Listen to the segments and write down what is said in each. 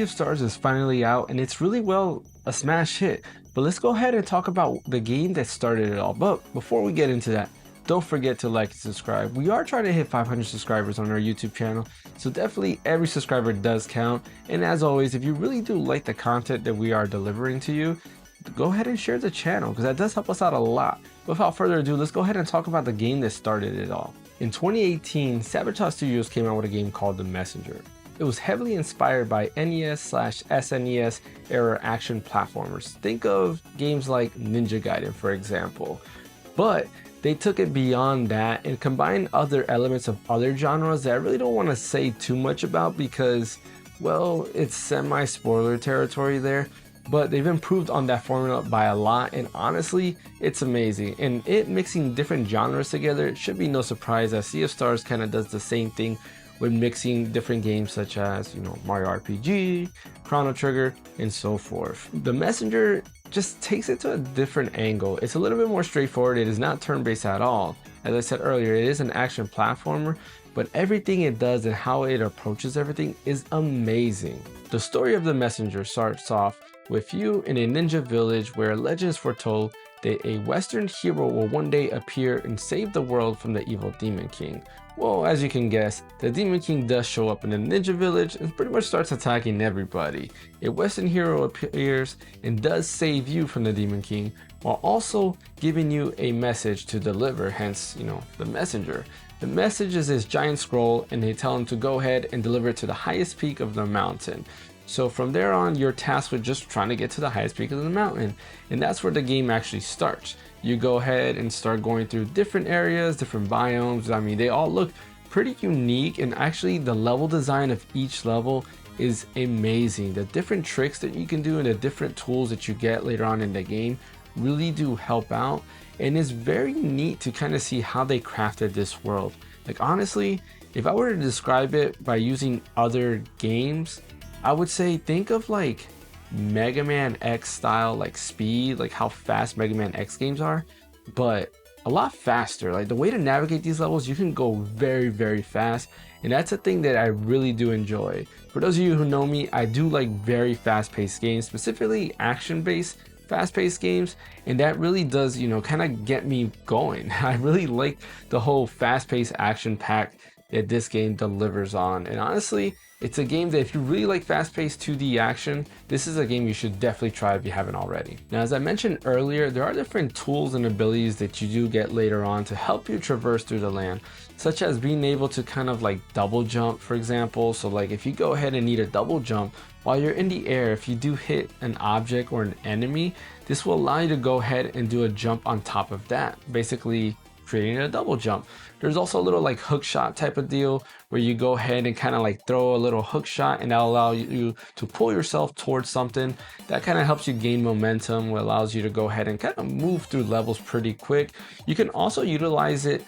of Stars is finally out and it's really well a smash hit. But let's go ahead and talk about the game that started it all. But before we get into that, don't forget to like and subscribe. We are trying to hit 500 subscribers on our YouTube channel, so definitely every subscriber does count. And as always, if you really do like the content that we are delivering to you, go ahead and share the channel because that does help us out a lot. Without further ado, let's go ahead and talk about the game that started it all. In 2018, Sabotage Studios came out with a game called The Messenger. It was heavily inspired by NES/SNES era action platformers. Think of games like Ninja Gaiden, for example. But they took it beyond that and combined other elements of other genres that I really don't want to say too much about because, well, it's semi-spoiler territory there. But they've improved on that formula by a lot, and honestly, it's amazing. And it mixing different genres together, it should be no surprise that Sea of Stars kind of does the same thing with mixing different games such as, Mario RPG, Chrono Trigger, and so forth. The Messenger just takes it to a different angle. It's a little bit more straightforward. It is not turn-based at all. As I said earlier, it is an action platformer, but everything it does and how it approaches everything is amazing. The story of The Messenger starts off with you in a ninja village where legends foretold that a Western hero will one day appear and save the world from the evil Demon King. Well, as you can guess, the Demon King does show up in the ninja village and pretty much starts attacking everybody. A Western hero appears and does save you from the Demon King while also giving you a message to deliver, hence, the messenger. The message is this giant scroll and they tell him to go ahead and deliver it to the highest peak of the mountain. So from there on, you're tasked with just trying to get to the highest peak of the mountain. And that's where the game actually starts. You go ahead and start going through different areas, different biomes. I mean, they all look pretty unique, and actually the level design of each level is amazing. The different tricks that you can do and the different tools that you get later on in the game really do help out. And it's very neat to kind of see how they crafted this world. Like honestly, if I were to describe it by using other games, I would say think of like Mega Man X style, like speed, like how fast Mega Man X games are, but a lot faster. Like the way to navigate these levels, you can go very, very fast. And that's a thing that I really do enjoy. For those of you who know me, I do like very fast paced games, specifically action based fast paced games. And that really does, kind of get me going. I really like the whole fast paced action pack that this game delivers on. And honestly, it's a game that if you really like fast-paced 2D action, this is a game you should definitely try if you haven't already. Now, as I mentioned earlier, there are different tools and abilities that you do get later on to help you traverse through the land, such as being able to kind of like double jump, for example. So like if you go ahead and need a double jump, while you're in the air, if you do hit an object or an enemy, this will allow you to go ahead and do a jump on top of that, basically creating a double jump. There's also a little like hook shot type of deal where you go ahead and kind of like throw a little hook shot and that'll allow you to pull yourself towards something. That kind of helps you gain momentum, what allows you to go ahead and kind of move through levels pretty quick. You can also utilize it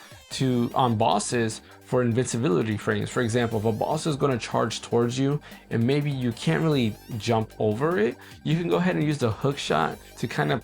on bosses for invincibility frames. For example, if a boss is going to charge towards you and maybe you can't really jump over it, you can go ahead and use the hook shot to kind of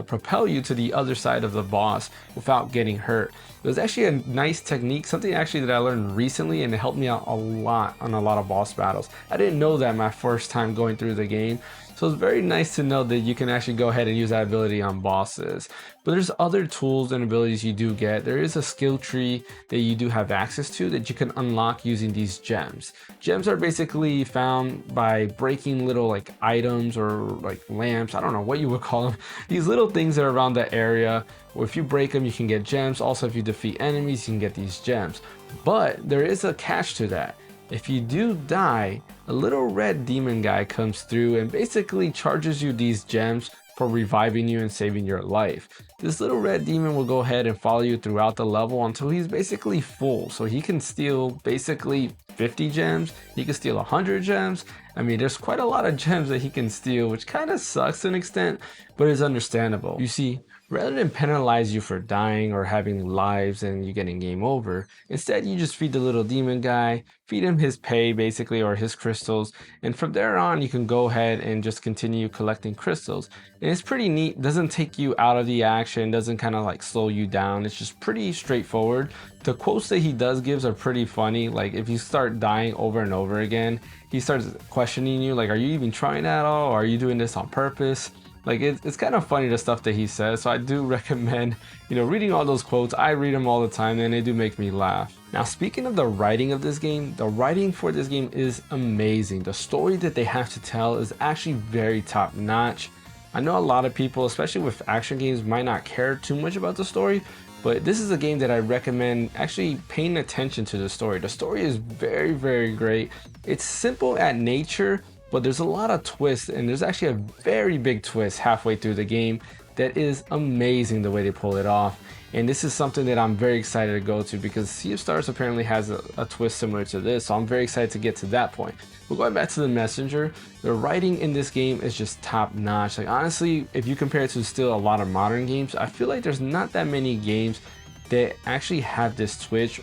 propel you to the other side of the boss without getting hurt. It was actually a nice technique, something actually that I learned recently, and it helped me out a lot on a lot of boss battles. I didn't know that my first time going through the game. So it's very nice to know that you can actually go ahead and use that ability on bosses. But there's other tools and abilities you do get. There is a skill tree that you do have access to that you can unlock using these gems. Gems are basically found by breaking little like items or like lamps. I don't know what you would call them. These little things that are around the area. If you break them, you can get gems. Also, if you defeat enemies, you can get these gems. But there is a catch to that. If you do die, a little red demon guy comes through and basically charges you these gems for reviving you and saving your life. This little red demon will go ahead and follow you throughout the level until he's basically full. So he can steal basically 50 gems, he can steal 100 gems. I mean, there's quite a lot of gems that he can steal, which kind of sucks to an extent, but is understandable. You see, rather than penalize you for dying or having lives and you getting game over, instead you just feed the little demon guy, feed him his pay basically, or his crystals, and from there on you can go ahead and just continue collecting crystals. And it's pretty neat, doesn't take you out of the action, doesn't kind of like slow you down, it's just pretty straightforward. The quotes that he does gives are pretty funny. Like if you start start dying over and over again, he starts questioning you, like, are you even trying at all, or are you doing this on purpose? Like, it's kind of funny, the stuff that he says. So I do recommend, reading all those quotes. I read them all the time and they do make me laugh. Now, speaking of the writing of this game, the writing for this game is amazing. The story that they have to tell is actually very top notch. I know a lot of people, especially with action games, might not care too much about the story, but this is a game that I recommend actually paying attention to the story. The story is very, very great. It's simple at nature, but there's a lot of twists, and there's actually a very big twist halfway through the game that is amazing the way they pull it off. And this is something that I'm very excited to go to, because Sea of Stars apparently has a twist similar to this, so I'm very excited to get to that point. But going back to The Messenger, the writing in this game is just top notch. Like, honestly, if you compare it to still a lot of modern games, I feel like there's not that many games that actually have this twist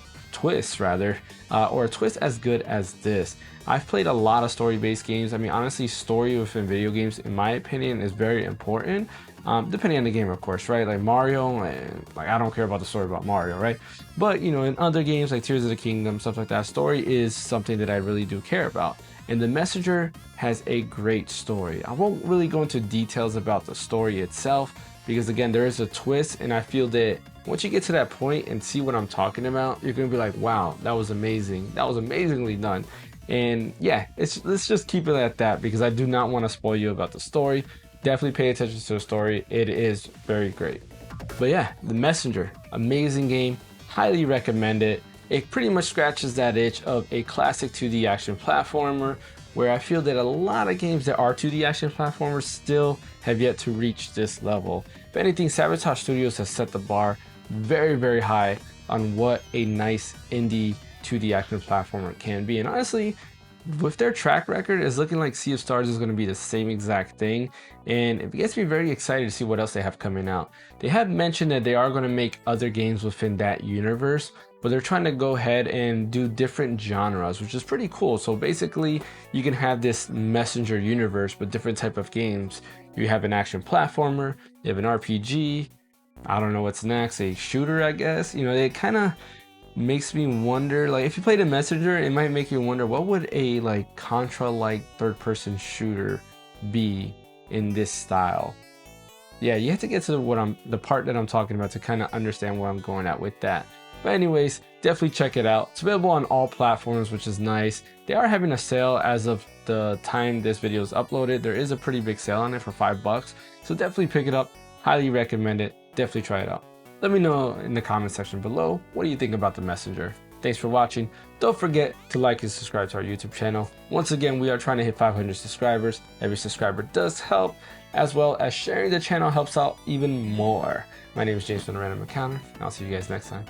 or a twist as good as this. I've played a lot of story-based games. I mean, honestly, story within video games, in my opinion, is very important. Depending on the game, of course, right? Like Mario, and like, I don't care about the story about Mario, right? But in other games like Tears of the Kingdom, stuff like that, story is something that I really do care about. And The Messenger has a great story. I won't really go into details about the story itself, because again, there is a twist, and I feel that once you get to that point and see what I'm talking about, you're gonna be like, wow, that was amazing. That was amazingly done. And yeah, let's just keep it at that, because I do not want to spoil you about the story. Definitely pay attention to the story. It is very great. But yeah, The Messenger, amazing game. Highly recommend it. It pretty much scratches that itch of a classic 2D action platformer, where I feel that a lot of games that are 2D action platformers still have yet to reach this level. If anything, Sabotage Studios has set the bar very, very high on what a nice indie 2D action platformer can be. And honestly, with their track record, it's looking like Sea of Stars is going to be the same exact thing, and it gets me very excited to see what else they have coming out. They have mentioned that they are going to make other games within that universe, but they're trying to go ahead and do different genres, which is pretty cool. So basically, you can have this Messenger universe with different type of games. You have an action platformer, you have an RPG, I don't know what's next, a shooter, I guess. It kind of makes me wonder, like, if you played a Messenger, it might make you wonder, what would a like Contra-like third-person shooter be in this style? Yeah, you have to get to the part that I'm talking about to kind of understand where I'm going at with that. But anyways, definitely check it out. It's available on all platforms, which is nice. They are having a sale as of the time this video is uploaded. There is a pretty big sale on it for $5, so definitely pick it up. Highly recommend it. Definitely try it out. Let me know in the comment section below, what do you think about The Messenger? Thanks for watching. Don't forget to like and subscribe to our YouTube channel. Once again, we are trying to hit 500 subscribers. Every subscriber does help, as well as sharing the channel helps out even more. My name is James from The Random Encounter, and I'll see you guys next time.